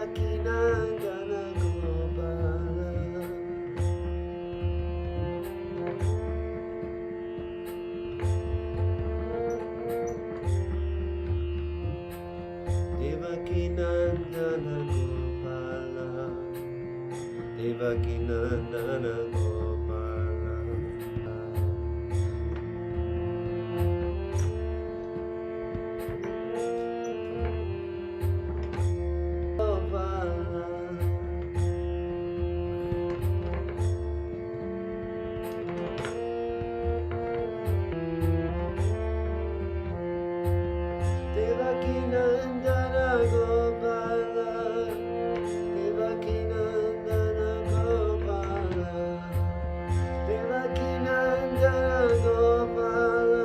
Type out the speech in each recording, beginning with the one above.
Devakinandana Gopala, Devakinandana Gopala, Devakinandana Gopala. Devakinandana Gopala, Devakinandana Gopala, Devakinandana Gopala,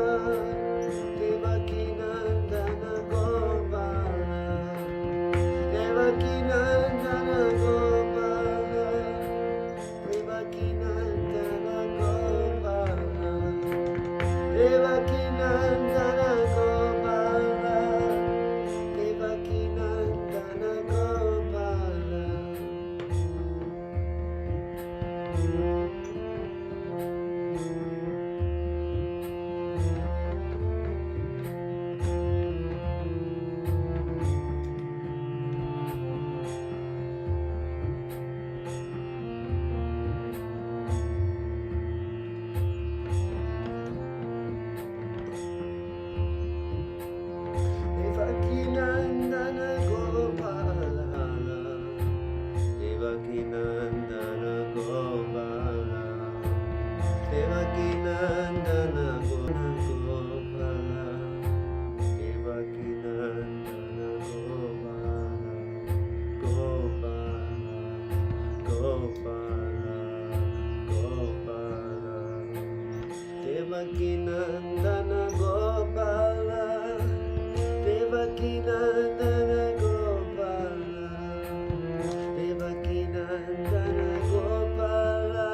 Devakinandana Gopala, Devakinandana Gopala, Devakinandana Gopala, Devakinandana Gopala, Devakinandana Gopala. Devakinandana Gopala, Devakinandana Gopala, Devakinandana Gopala, Devakinandana Gopala, Gopala, Gopala, Devakinandana Gopala, Devakinandana Gopala, Devakinandana Gopala,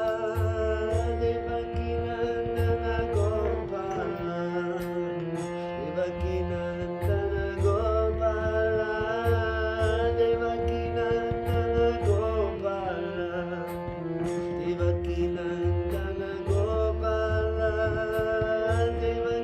Devakinandana Gopala, Devakinandana Gopala, Devakinandana Gopala, Devakinandana Gopala, Devakinandana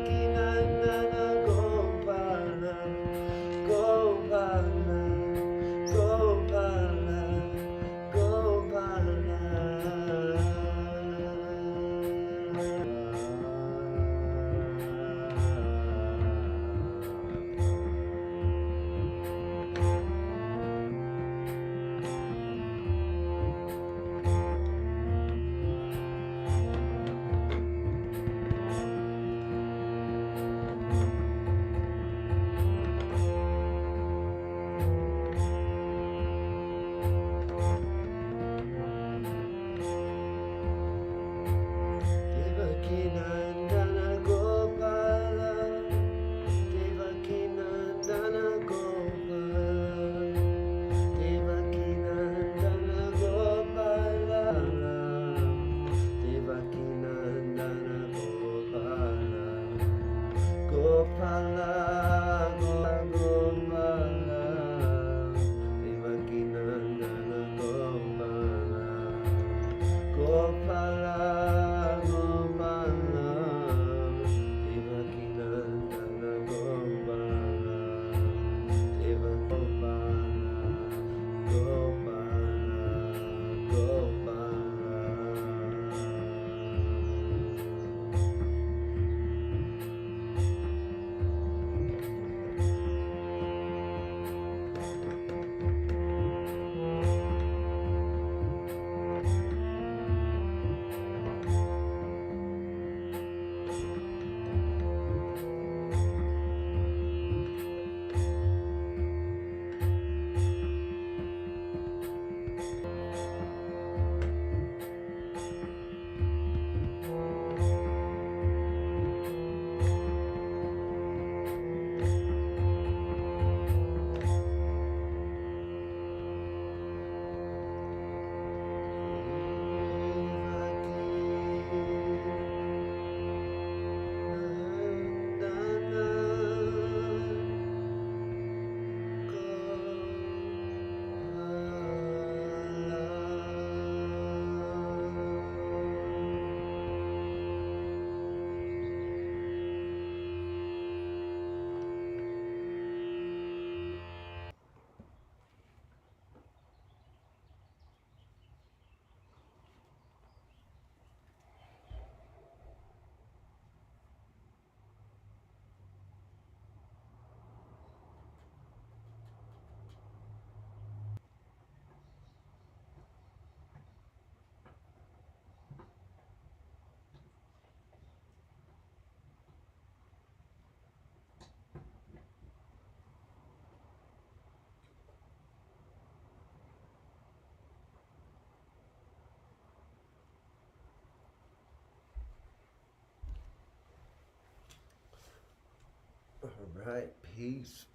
Alright, peace,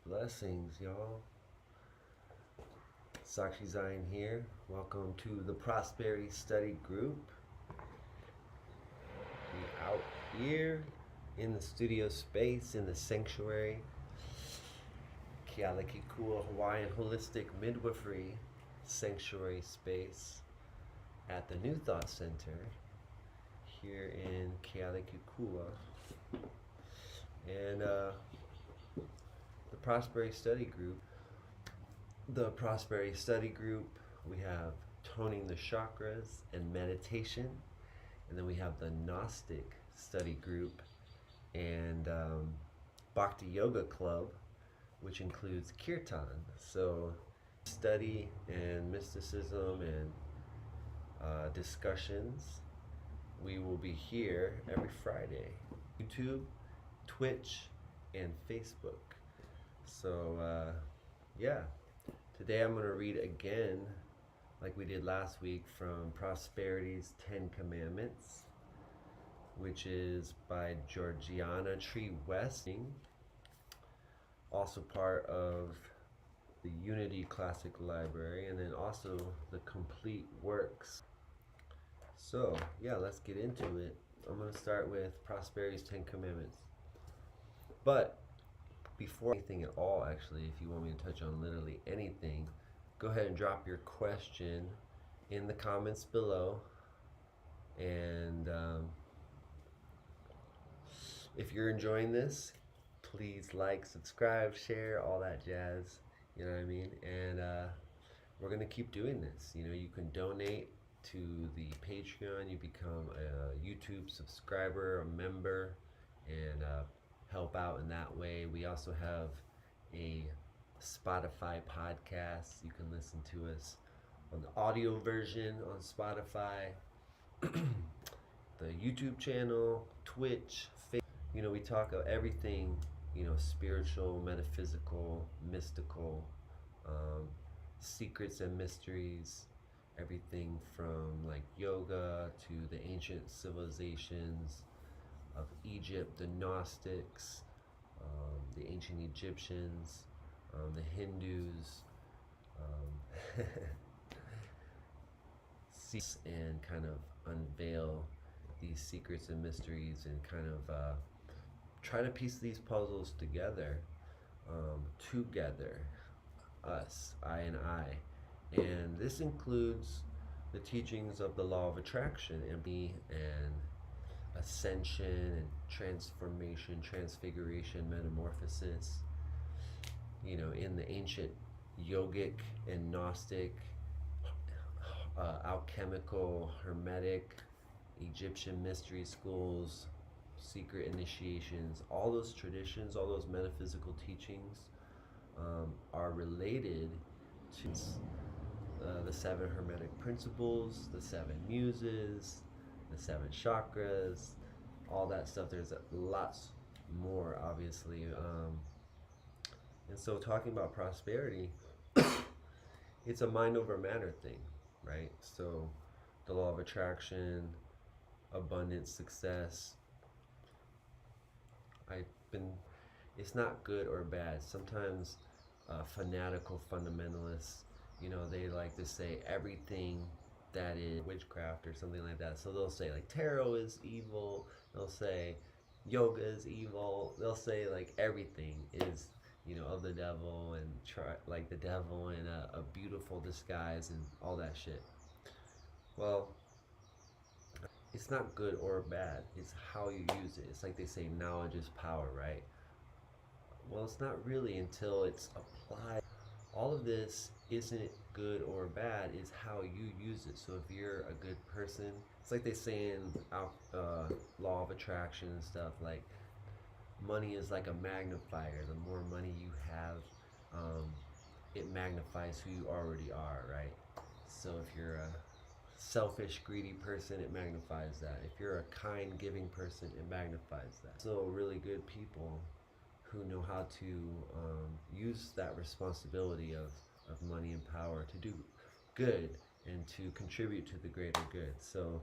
blessings, y'all. Sakshizion here. Welcome to the Prosperity Study Group. We out here in the studio space, in the sanctuary. Kealakekua Hawaiian Holistic Midwifery Sanctuary Space at the New Thought Center here in Kealakekua. And the Prosperity Study Group. The Prosperity Study Group, we have toning the chakras and meditation. And then we have the Gnostic Study Group and Bhakti Yoga Club, which includes kirtan. So study and mysticism and discussions. We will be here every Friday. YouTube, Twitch, and Facebook. So yeah, today I'm going to read again, like we did last week, from Prosperity's 10 Commandments, which is by Georgiana Tree Westing, also part of the Unity Classic Library, and then also the Complete Works. So yeah, let's get into it. I'm going to start with Prosperity's 10 Commandments. But before anything at all, actually, if you want me to touch on literally anything, go ahead and drop your question in the comments below. And if you're enjoying this, please like, subscribe, share, all that jazz. You know what I mean? And we're going to keep doing this. You know, you can donate to the Patreon. You become a YouTube subscriber, a member, and help out in that way. We also have a Spotify podcast. You can listen to us on the audio version on Spotify, the YouTube channel, Twitch, Facebook. You know, we talk about everything, you know, spiritual, metaphysical, mystical, secrets and mysteries, everything from like yoga to the ancient civilizations of Egypt, the Gnostics, the ancient Egyptians, the Hindus, and kind of unveil these secrets and mysteries and kind of try to piece these puzzles together, us, I and I. And this includes the teachings of the law of attraction and ascension and transformation, transfiguration, metamorphosis. You know, in the ancient yogic and Gnostic, alchemical, hermetic, Egyptian mystery schools, secret initiations, all those traditions, all those metaphysical teachings are related to the 7 hermetic principles, the 7 muses, the 7 chakras, all that stuff. There's lots more, obviously. And so talking about prosperity, it's a mind over matter thing, right? So the law of attraction, abundance, success. It's not good or bad. Sometimes fanatical fundamentalists, you know, they like to say everything that is witchcraft or something like that. So they'll say like tarot is evil. They'll say yoga is evil. They'll say like everything is, you know, of the devil, and try like the devil in a beautiful disguise and all that shit. Well, it's not good or bad. It's how you use it. It's like they say knowledge is power, right? Well, it's not really until it's applied. All of this isn't good or bad, it's how you use it. So if you're a good person, it's like they say in law of attraction and stuff, like money is like a magnifier. The more money you have, it magnifies who you already are, right? So if you're a selfish, greedy person, it magnifies that. If you're a kind, giving person, it magnifies that. So really good people who know how to use that responsibility of money and power to do good and to contribute to the greater good. So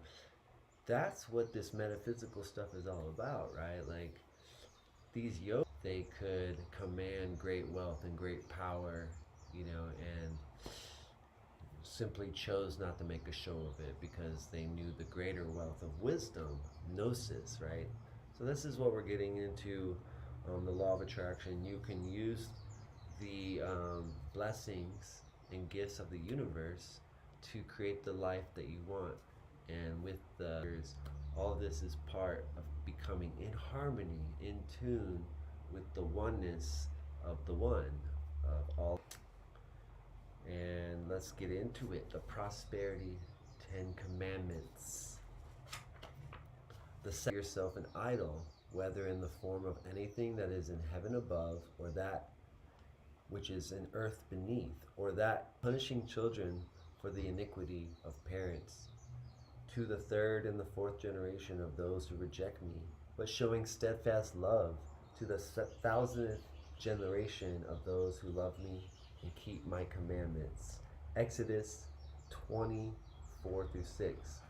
that's what this metaphysical stuff is all about, right? Like these they could command great wealth and great power, and simply chose not to make a show of it because they knew the greater wealth of wisdom, gnosis, right? So this is what we're getting into, the law of attraction. You can use the blessings and gifts of the universe to create the life that you want. And with all of this is part of becoming in harmony, in tune with the oneness of the one, of all. And let's get into it. The prosperity 10 commandments. Set yourself an idol, whether in the form of anything that is in heaven above, or that which is in earth beneath, or that punishing children for the iniquity of parents, to the third and the fourth generation of those who reject me, but showing steadfast love to the 1,000th generation of those who love me and keep my commandments. Exodus 20:4-6.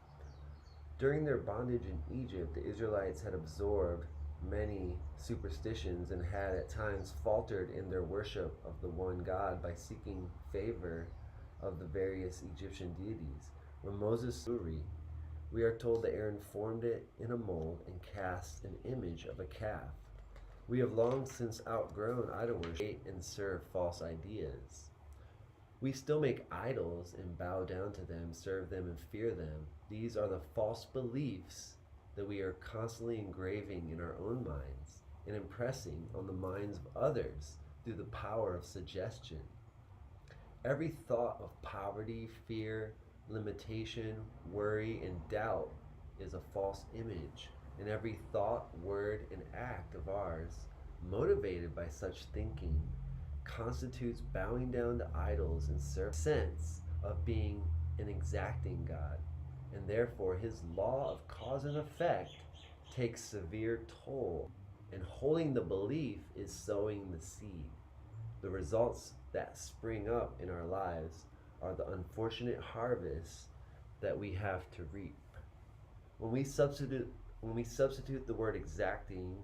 During their bondage in Egypt, the Israelites had absorbed many superstitions and had at times faltered in their worship of the one God by seeking favor of the various Egyptian deities. When Moses we are told that Aaron formed it in a mold and cast an image of a calf. We have long since outgrown idol worship and serve false ideas. We still make idols and bow down to them, serve them and fear them. These are the false beliefs that we are constantly engraving in our own minds and impressing on the minds of others through the power of suggestion. Every thought of poverty, fear, limitation, worry, and doubt is a false image, and every thought, word, and act of ours, motivated by such thinking, constitutes bowing down to idols and sense of being an exacting God, and therefore his law of cause and effect takes severe toll, and holding the belief is sowing the seed. The results that spring up in our lives are the unfortunate harvest that we have to reap. When we substitute the word exacting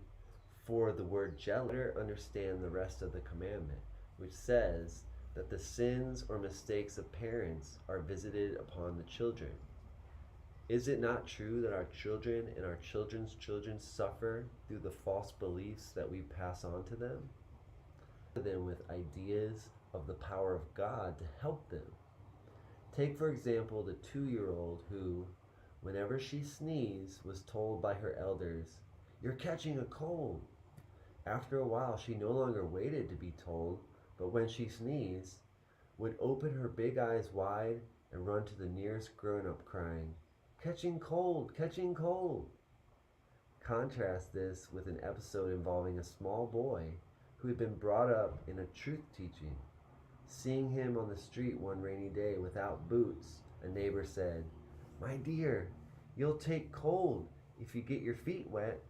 for the word jealous, better understand the rest of the commandment, which says that the sins or mistakes of parents are visited upon the children. Is it not true that our children and our children's children suffer through the false beliefs that we pass on to them? Them with ideas of the power of God to help them. Take, for example, the 2-year-old who, whenever she sneezed, was told by her elders, "You're catching a cold." After a while, she no longer waited to be told, but when she sneezed, would open her big eyes wide and run to the nearest grown-up crying, "Catching cold, catching cold." Contrast this with an episode involving a small boy who had been brought up in a truth teaching. Seeing him on the street one rainy day without boots, a neighbor said, "My dear, you'll take cold if you get your feet wet."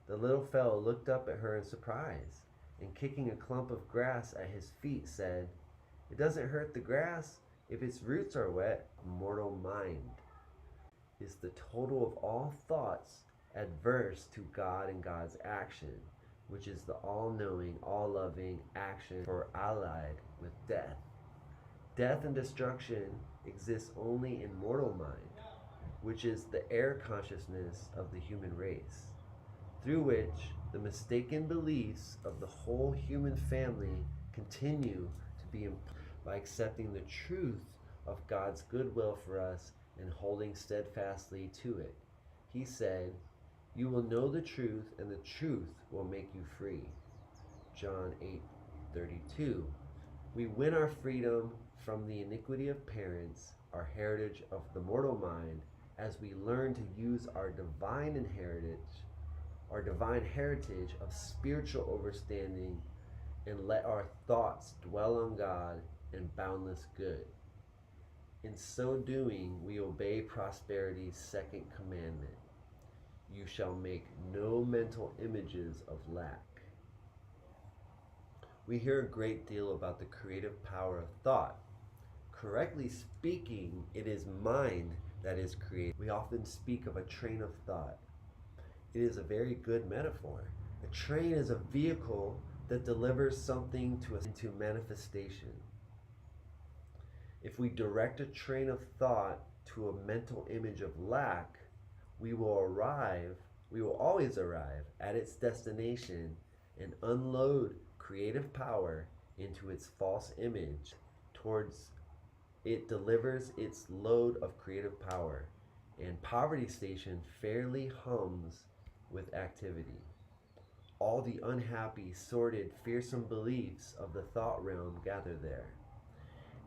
The little fellow looked up at her in surprise, and kicking a clump of grass at his feet said, "It doesn't hurt the grass if its roots are wet." A mortal mind is the total of all thoughts adverse to God and God's action, which is the all-knowing, all-loving action for allied with death. Death and destruction exist only in mortal mind, which is the air consciousness of the human race, through which the mistaken beliefs of the whole human family continue to be by accepting the truth of God's goodwill for us and holding steadfastly to it. He said, "You will know the truth, and the truth will make you free." John 8:32. We win our freedom from the iniquity of parents, our heritage of the mortal mind, as we learn to use our divine heritage of spiritual understanding, and let our thoughts dwell on God and boundless good. In so doing, we obey prosperity's second commandment. You shall make no mental images of lack. We hear a great deal about the creative power of thought. Correctly speaking, it is mind that is creative. We often speak of a train of thought. It is a very good metaphor. A train is a vehicle that delivers something to us into manifestation. If we direct a train of thought to a mental image of lack, we will always arrive at its destination and unload creative power into its false image. Towards it delivers its load of creative power, and poverty station fairly hums with activity. All the unhappy, sordid, fearsome beliefs of the thought realm gather there,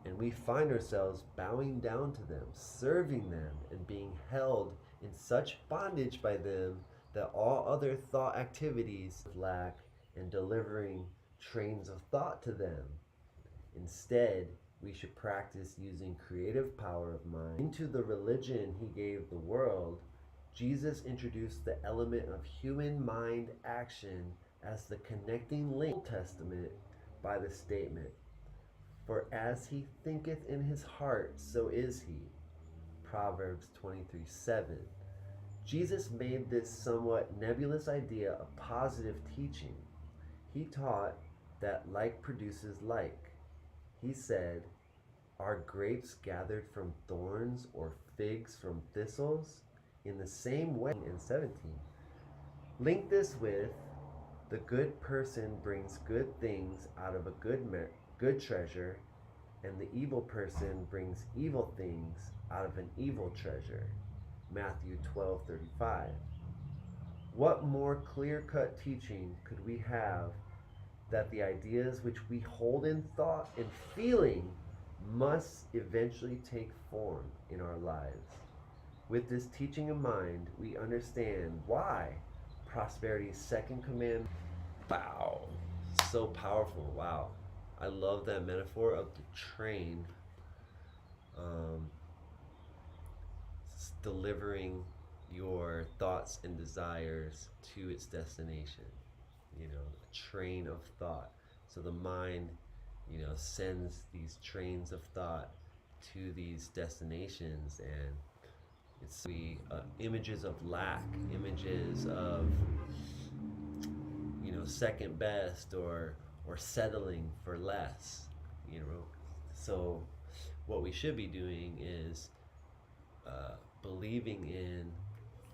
and we find ourselves bowing down to them, serving them, and being held in such bondage by them that all other thought activities lack, and delivering trains of thought to them. Instead, we should practice using creative power of mind. Into the religion he gave the world, Jesus introduced the element of human mind action as the connecting link. Old Testament by the statement, "For as he thinketh in his heart, so is he." Proverbs 23:7. Jesus made this somewhat nebulous idea a positive teaching. He taught that like produces like. He said, "Are grapes gathered from thorns or figs from thistles?" In the same way, in 17. Link this with, "The good person brings good things out of a good treasure, and the evil person brings evil things out of an evil treasure." Matthew 12:35. What more clear-cut teaching could we have that the ideas which we hold in thought and feeling must eventually take form in our lives? With this teaching in mind, we understand why prosperity's second command. Wow, so powerful. Wow, I love that metaphor of the train delivering your thoughts and desires to its destination. A train of thought. So the mind, sends these trains of thought to these destinations, and it's images of lack, images of second best, or settling for less. So what we should be doing is believing in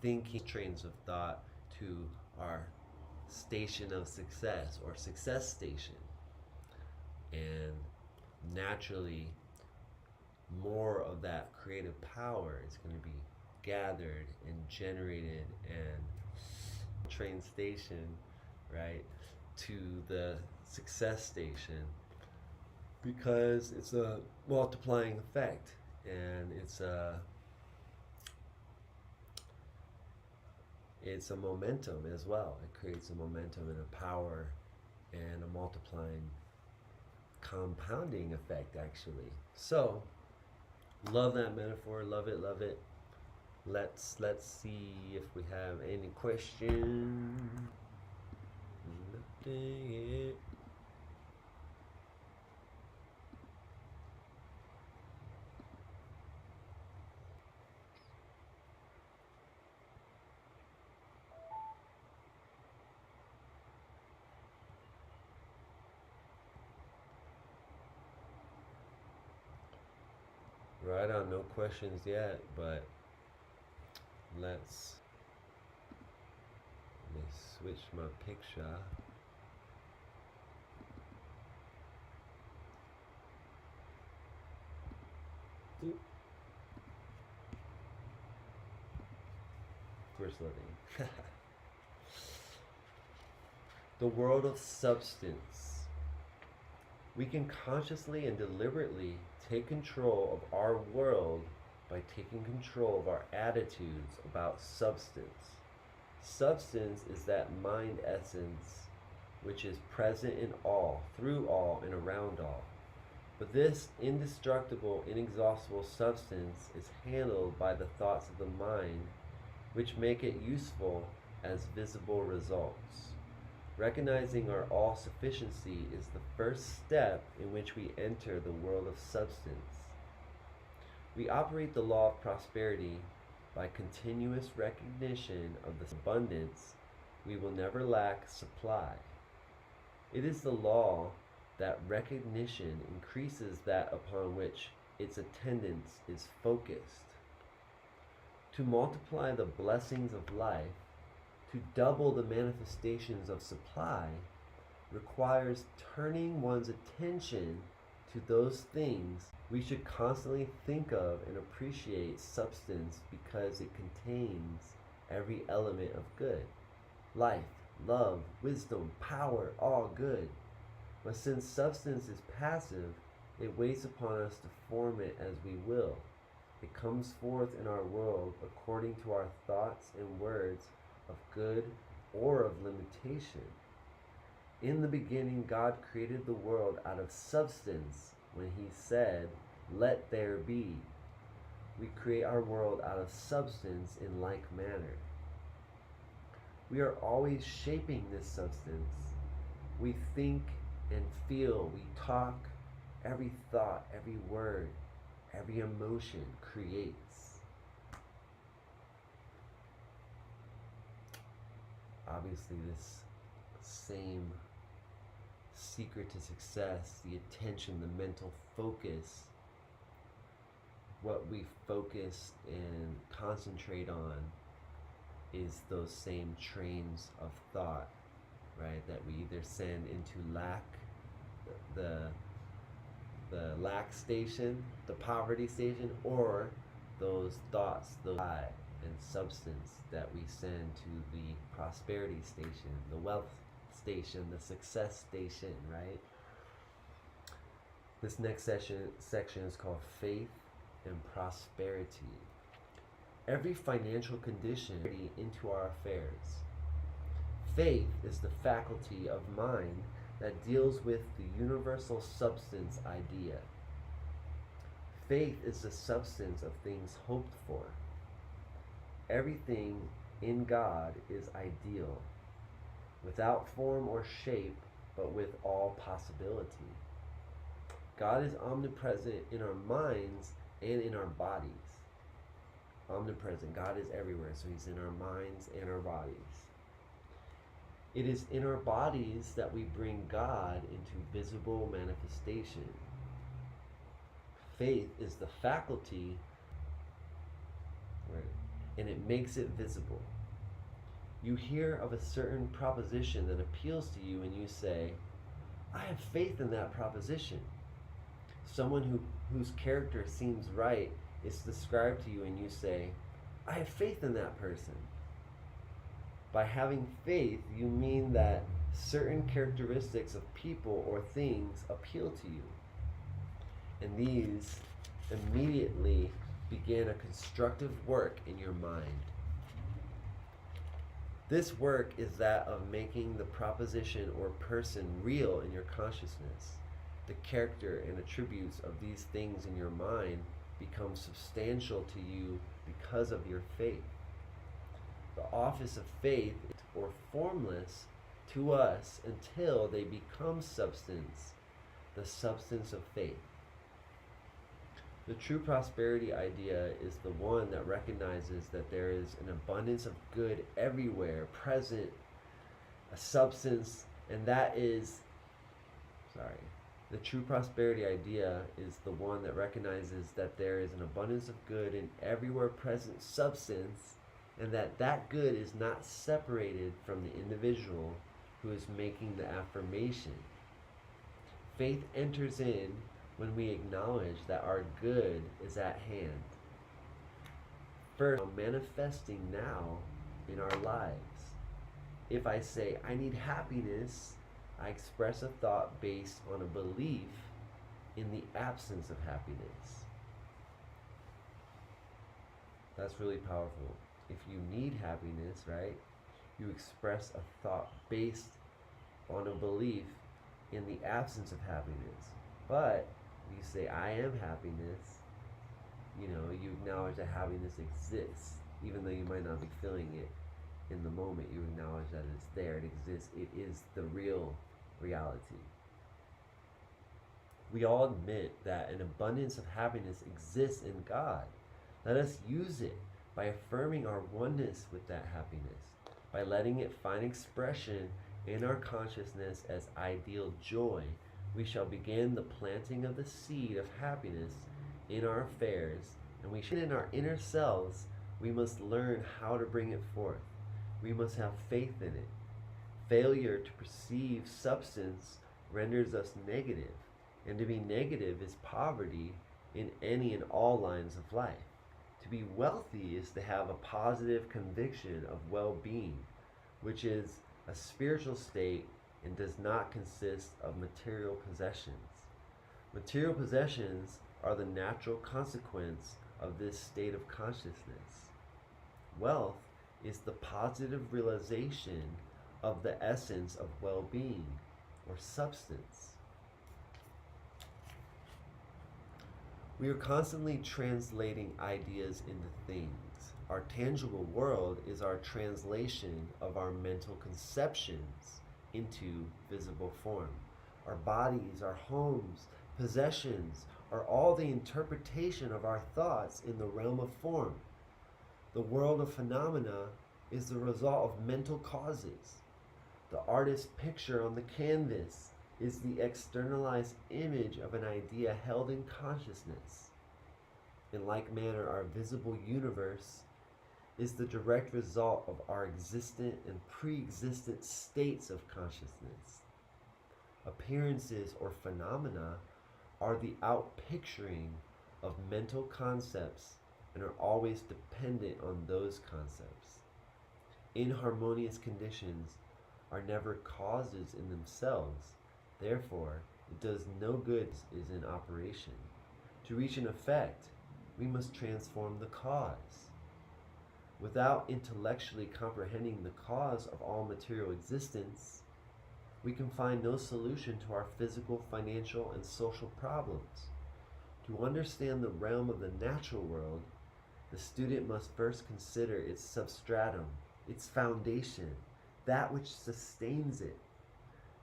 thinking trains of thought to our station of success or success station, and naturally more of that creative power is going to be gathered and generated and train station, right, to the success station, because it's a multiplying effect, and it's a momentum as well. It creates a momentum and a power and a multiplying, compounding effect, actually. So, love that metaphor. Love it, love it. Let's see if we have any questions. Nothing yet. Right on, no questions yet, but let me switch my picture. Oop. First loading. The world of substance. We can consciously and deliberately take control of our world by taking control of our attitudes about substance. Substance is that mind essence which is present in all, through all, and around all. But this indestructible, inexhaustible substance is handled by the thoughts of the mind, which make it useful as visible results. Recognizing our all-sufficiency is the first step in which we enter the world of substance. We operate the law of prosperity by continuous recognition of the abundance we will never lack supply. It is the law that recognition increases that upon which its attendance is focused. To multiply the blessings of life, to double the manifestations of supply, requires turning one's attention to those things we should constantly think of and appreciate substance because it contains every element of good. Life, love, wisdom, power, all good. But since substance is passive, it waits upon us to form it as we will. It comes forth in our world according to our thoughts and words of good or of limitation. In the beginning, God created the world out of substance when he said, "Let there be." We create our world out of substance in like manner. We are always shaping this substance. We think and feel, we talk, every thought, every word, every emotion creates. Obviously, this same secret to success, the attention, the mental focus, what we focus and concentrate on is those same trains of thought, right? That we either send into lack, the lack station, the poverty station, or those thoughts, those high and substance that we send to the prosperity station, the wealth station, the success station, right? This next section is called faith and prosperity. Every financial condition into our affairs. Faith is the faculty of mind that deals with the universal substance idea. Faith is the substance of things hoped for. Everything in God is ideal, without form or shape, but with all possibility. God is omnipresent in our minds and in our bodies. Omnipresent, God is everywhere, so he's in our minds and our bodies. It is in our bodies that we bring God into visible manifestation. Faith is the faculty, right, and it makes it visible. You hear of a certain proposition that appeals to you and you say, "I have faith in that proposition." Someone whose character seems right is described to you and you say, "I have faith in that person." By having faith, you mean that certain characteristics of people or things appeal to you. And these immediately begin a constructive work in your mind. This work is that of making the proposition or person real in your consciousness. The character and attributes of these things in your mind become substantial to you because of your faith. The office of faith is or formless to us until they become substance, the substance of faith. The true prosperity idea is the one that recognizes that there is an abundance of good everywhere present, a substance, and that is, the true prosperity idea is the one that recognizes that there is an abundance of good in everywhere present substance, and that good is not separated from the individual who is making the affirmation. Faith enters in when we acknowledge that our good is at hand. First, manifesting now in our lives. If I say, "I need happiness," I express a thought based on a belief in the absence of happiness. That's really powerful. If you need happiness, right, you express a thought based on a belief in the absence of happiness. But you say, "I am happiness," you acknowledge that happiness exists, even though you might not be feeling it in the moment. You acknowledge that it's there, it exists, it is the real reality. We all admit that an abundance of happiness exists in God. Let us use it by affirming our oneness with that happiness. By letting it find expression in our consciousness as ideal joy, we shall begin the planting of the seed of happiness in our affairs, and we should, in our inner selves, we must learn how to bring it forth. We must have faith in it. Failure to perceive substance renders us negative, and to be negative is poverty in any and all lines of life. To be wealthy is to have a positive conviction of well-being, which is a spiritual state and does not consist of material possessions. Material possessions are the natural consequence of this state of consciousness. Wealth is the positive realization of the essence of well-being or substance. We are constantly translating ideas into things. Our tangible world is our translation of our mental conceptions into visible form. Our bodies, our homes, possessions are all the interpretation of our thoughts in the realm of form. The world of phenomena is the result of mental causes. The artist's picture on the canvas is the externalized image of an idea held in consciousness. In like manner, our visible universe is the direct result of our existent and pre-existent states of consciousness. Appearances or phenomena are the outpicturing of mental concepts and are always dependent on those concepts. Inharmonious conditions are never causes in themselves. Therefore, it does no good is in operation. To reach an effect, we must transform the cause. Without intellectually comprehending the cause of all material existence, we can find no solution to our physical, financial, and social problems. To understand the realm of the natural world, the student must first consider its substratum, its foundation, that which sustains it.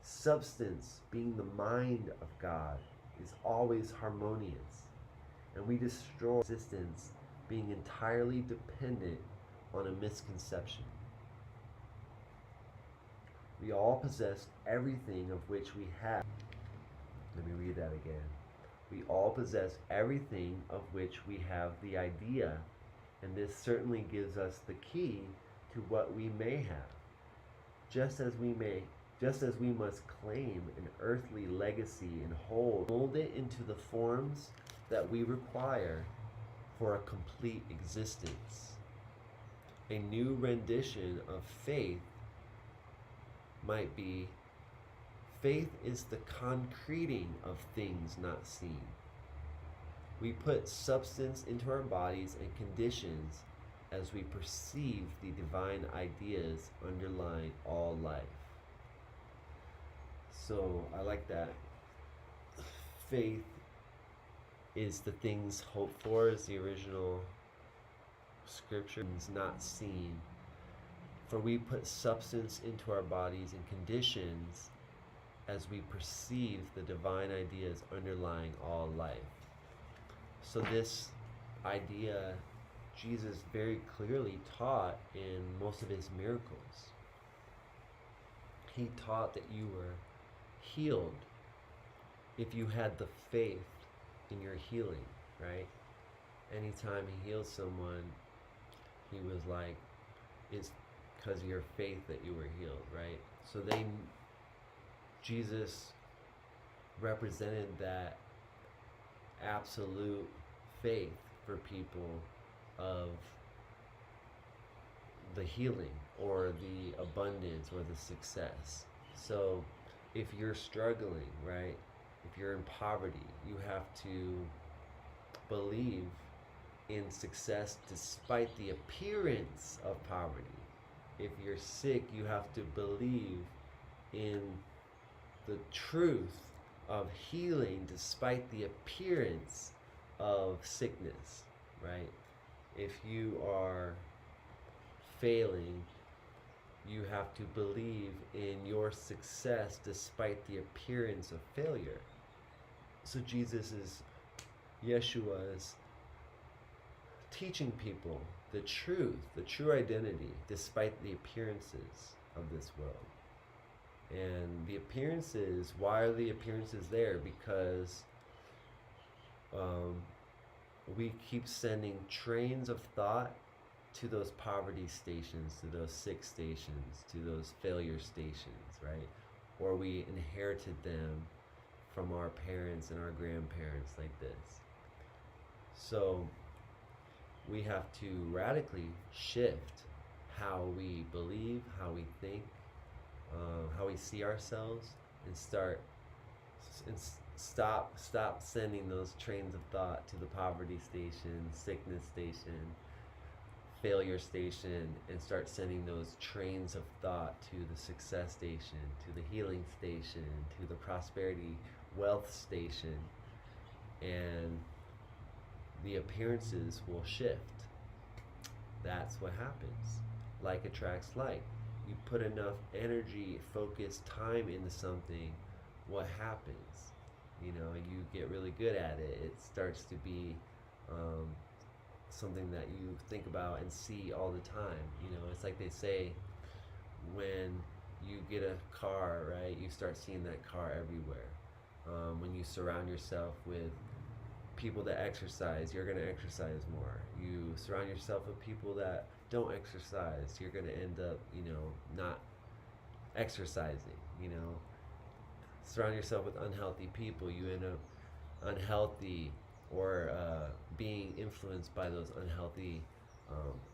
Substance, being the mind of God, is always harmonious, and we destroy existence being entirely dependent on a misconception. We all possess everything of which we have. Let me read that again. We all possess everything of which we have the idea, and this certainly gives us the key to what we may have. Just as we must claim an earthly legacy and mold it into the forms that we require for a complete existence. A new rendition of faith might be, faith is the concreting of things not seen. We put substance into our bodies and conditions as we perceive the divine ideas underlying all life. So I like that. Faith is the things hoped for, is the original scripture, is not seen. For we put substance into our bodies and conditions as we perceive the divine ideas underlying all life. So this idea Jesus very clearly taught in most of his miracles. He taught that you were healed if you had the faith in your healing, right? Anytime he healed someone, he was like, it's because of your faith that you were healed, right? So Jesus represented that absolute faith for people of the healing or the abundance or the success. So if you're struggling, right, if you're in poverty, you have to believe in success despite the appearance of poverty. If you're sick, you have to believe in the truth of healing despite the appearance of sickness, right? If you are failing, you have to believe in your success despite the appearance of failure. So Yeshua's teaching people the truth, the true identity, despite the appearances of this world. And the appearances, why are the appearances there? Because we keep sending trains of thought to those poverty stations, to those sick stations, to those failure stations, right? Or we inherited them from our parents and our grandparents like this. So we have to radically shift how we believe, how we think, how we see ourselves, and stop sending those trains of thought to the poverty station, sickness station, failure station, and start sending those trains of thought to the success station, to the healing station, to the prosperity wealth station, and the appearances will shift. That's what happens. Like attracts like. You put enough energy, focus, time into something, what happens? You know, you get really good at it. It starts to be something that you think about and see all the time. You know, it's like they say, when you get a car, right, you start seeing that car everywhere. When you surround yourself with people that exercise, you're going to exercise more. You surround yourself with people that don't exercise, you're going to end up, you know, not exercising. You know, surround yourself with unhealthy people, you end up unhealthy, or being influenced by those unhealthy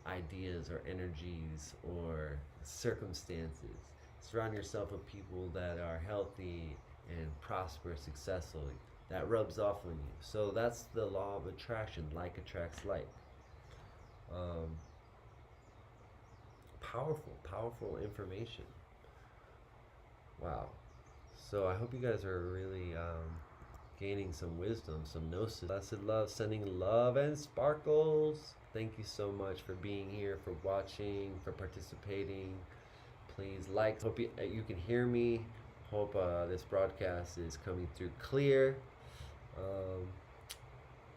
ideas or energies or circumstances. Surround yourself with people that are healthy and prosperous, successful. That rubs off on you. So that's the law of attraction. Like attracts like. Powerful information. Wow. So I hope you guys are really gaining some wisdom, some gnosis. Blessed love, sending love and sparkles. Thank you so much for being here, for watching, for participating. Please like. Hope you can hear me. Hope this broadcast is coming through clear.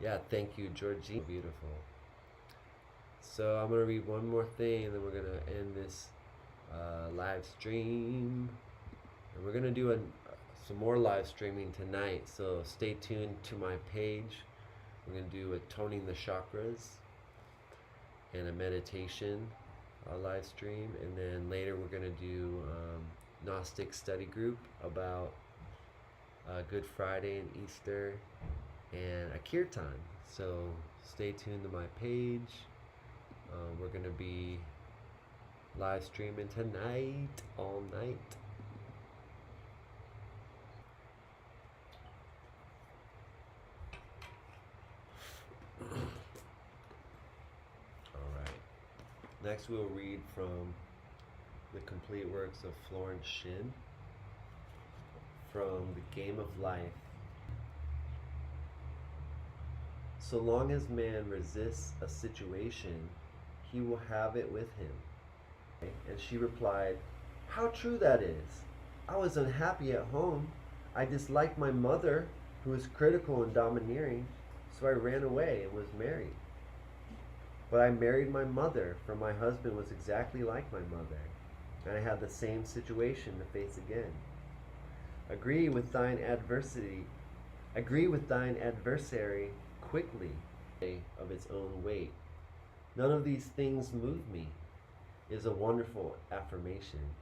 Yeah, thank you, Georgie. Beautiful. So I'm going to read one more thing, and then we're going to end this live stream. And we're going to do some more live streaming tonight, so stay tuned to my page. We're going to do a toning the chakras and a meditation live stream, and then later we're going to do Gnostic study group about Good Friday and Easter and a kirtan. So stay tuned to my page. We're going to be live streaming tonight, all night. Alright. Next we'll read from the complete works of Florence Shinn from The Game of Life. So long as man resists a situation, he will have it with him. And she replied, "How true that is. I was unhappy at home. I disliked my mother, who was critical and domineering, so I ran away and was married. But I married my mother, for my husband was exactly like my mother, and I had the same situation to face again. Agree with thine adversary quickly, of its own weight. None of these things move me," is a wonderful affirmation.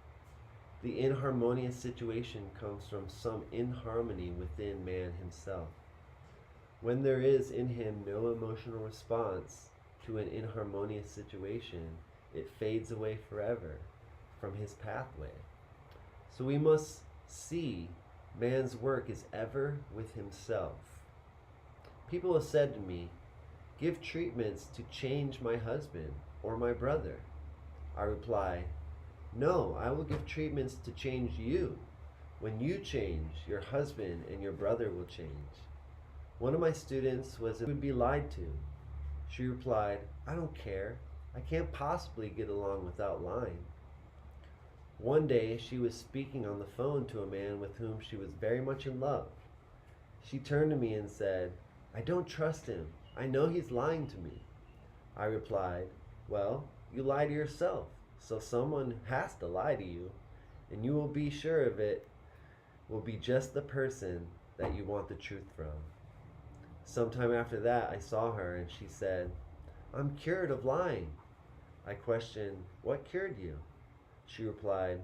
The inharmonious situation comes from some inharmony within man himself. When there is in him no emotional response to an inharmonious situation, it fades away forever from his pathway. So we must see man's work is ever with himself. People have said to me, "Give treatments to change my husband or my brother." I reply, "No, I will give treatments to change you. When you change, your husband and your brother will change." One of my students would be lied to. She replied, "I don't care. I can't possibly get along without lying." One day, she was speaking on the phone to a man with whom she was very much in love. She turned to me and said, "I don't trust him. I know he's lying to me." I replied, well, you lie to yourself, so someone has to lie to you, and you will be sure of it will be just the person that you want the truth from. Sometime after that, I saw her and she said, I'm cured of lying. I questioned, what cured you? She replied,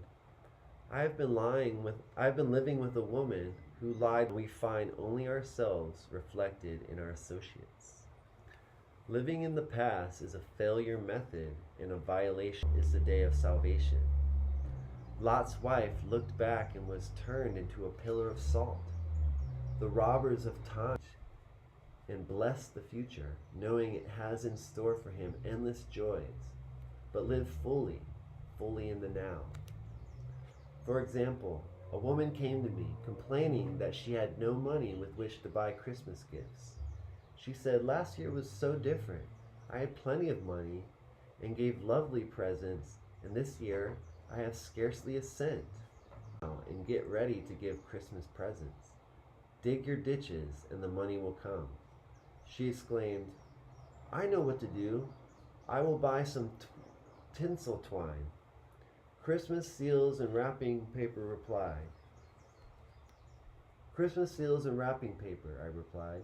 I've been living with a woman who lied. We find only ourselves reflected in our associates. Living in the past is a failure method, and a violation is the day of salvation. Lot's wife looked back and was turned into a pillar of salt. The robbers of time and bless the future, knowing it has in store for him endless joys, but live fully in the now. For example, a woman came to me complaining that she had no money with which to buy Christmas gifts. She said, last year was so different. I had plenty of money and gave lovely presents, and this year I have scarcely a cent. And get ready to give Christmas presents. Dig your ditches and the money will come. She exclaimed, I know what to do. I will buy some tinsel twine. Christmas seals and wrapping paper replied. Christmas seals and wrapping paper, I replied.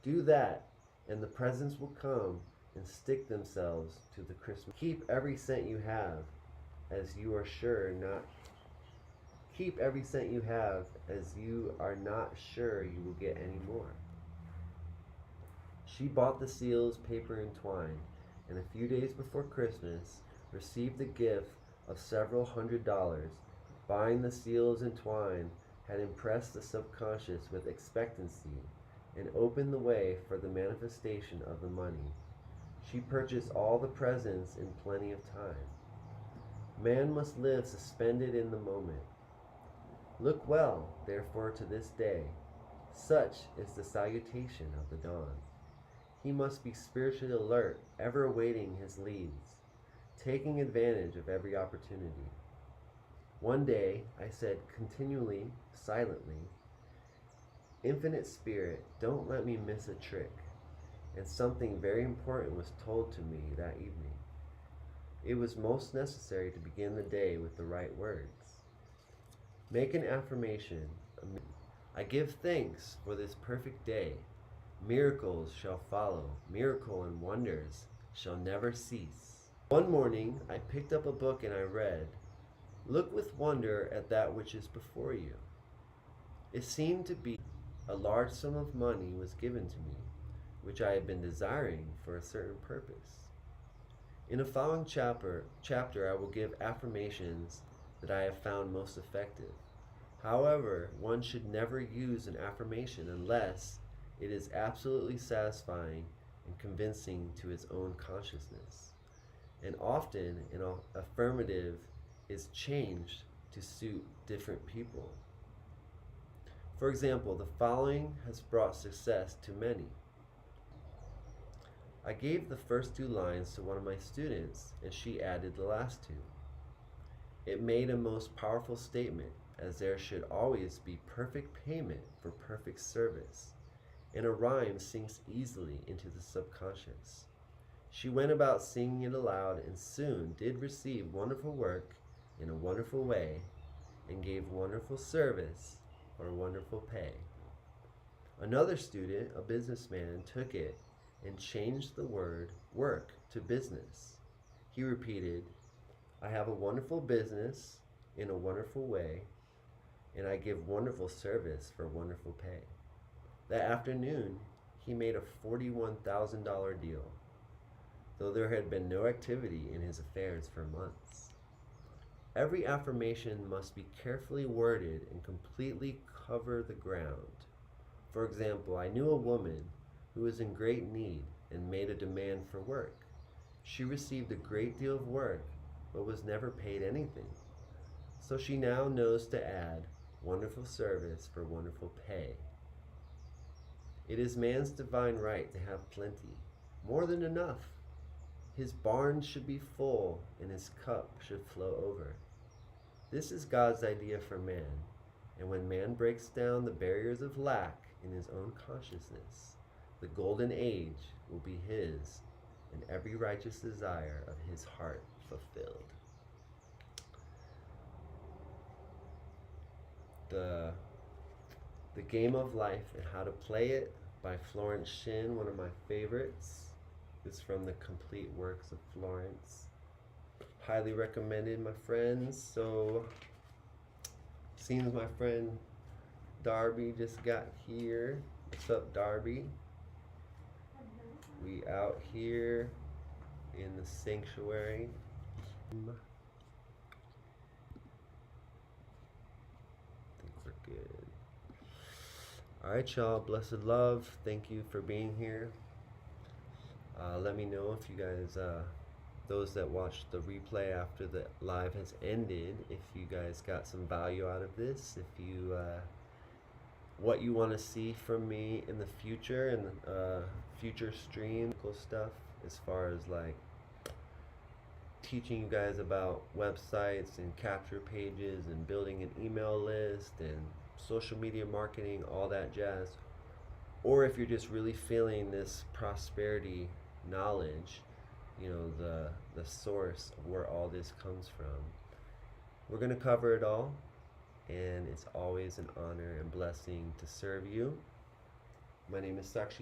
Do that, and the presents will come and stick themselves to the Christmas. Keep every cent you have, as you are not sure you will get any more. She bought the seals, paper, and twine, and a few days before Christmas received the gift of several $100s. Buying the seals and twine had impressed the subconscious with expectancy and opened the way for the manifestation of the money. She purchased all the presents in plenty of time. Man must live suspended in the moment. Look well, therefore, to this day. Such is the salutation of the dawn. He must be spiritually alert, ever awaiting his leads, taking advantage of every opportunity. One day, I said continually, silently, Infinite Spirit, don't let me miss a trick. And something very important was told to me that evening. It was most necessary to begin the day with the right words. Make an affirmation. I give thanks for this perfect day. Miracles shall follow. Miracle and wonders shall never cease. One morning, I picked up a book and I read, Look with wonder at that which is before you. It seemed to be a large sum of money was given to me, which I had been desiring for a certain purpose. In a following chapter, I will give affirmations that I have found most effective. However, one should never use an affirmation unless it is absolutely satisfying and convincing to his own consciousness. And often an affirmative is changed to suit different people. For example, the following has brought success to many. I gave the first 2 lines to one of my students, and she added the last 2. It made a most powerful statement, as there should always be perfect payment for perfect service, and a rhyme sinks easily into the subconscious. She went about singing it aloud and soon did receive wonderful work in a wonderful way, and gave wonderful service for wonderful pay. Another student, a businessman, took it and changed the word work to business. He repeated, I have a wonderful business in a wonderful way, and I give wonderful service for wonderful pay. That afternoon, he made a $41,000 deal, though there had been no activity in his affairs for months. Every affirmation must be carefully worded and completely cover the ground. For example, I knew a woman who was in great need and made a demand for work. She received a great deal of work, but was never paid anything. So she now knows to add wonderful service for wonderful pay. It is man's divine right to have plenty, more than enough. His barns should be full and his cup should flow over. This is God's idea for man, and when man breaks down the barriers of lack in his own consciousness, the golden age will be his and every righteous desire of his heart fulfilled. The Game of Life and How to Play It by Florence Shinn, one of my favorites. It's from the Complete Works of Florence. Highly recommended, my friends. So, seems my friend Darby just got here. What's up, Darby? We out here in the sanctuary. I think we're good. Alright, y'all. Blessed love. Thank you for being here. Let me know if you guys, those that watched the replay after the live has ended, if you guys got some value out of this, if you, what you want to see from me in the future and future stream stuff, as far as like teaching you guys about websites and capture pages and building an email list and social media marketing, all that jazz. Or if you're just really feeling this prosperity knowledge, you know, the source of where all this comes from. We're going to cover it all, and it's always an honor and blessing to serve you. My name is Sakshizion.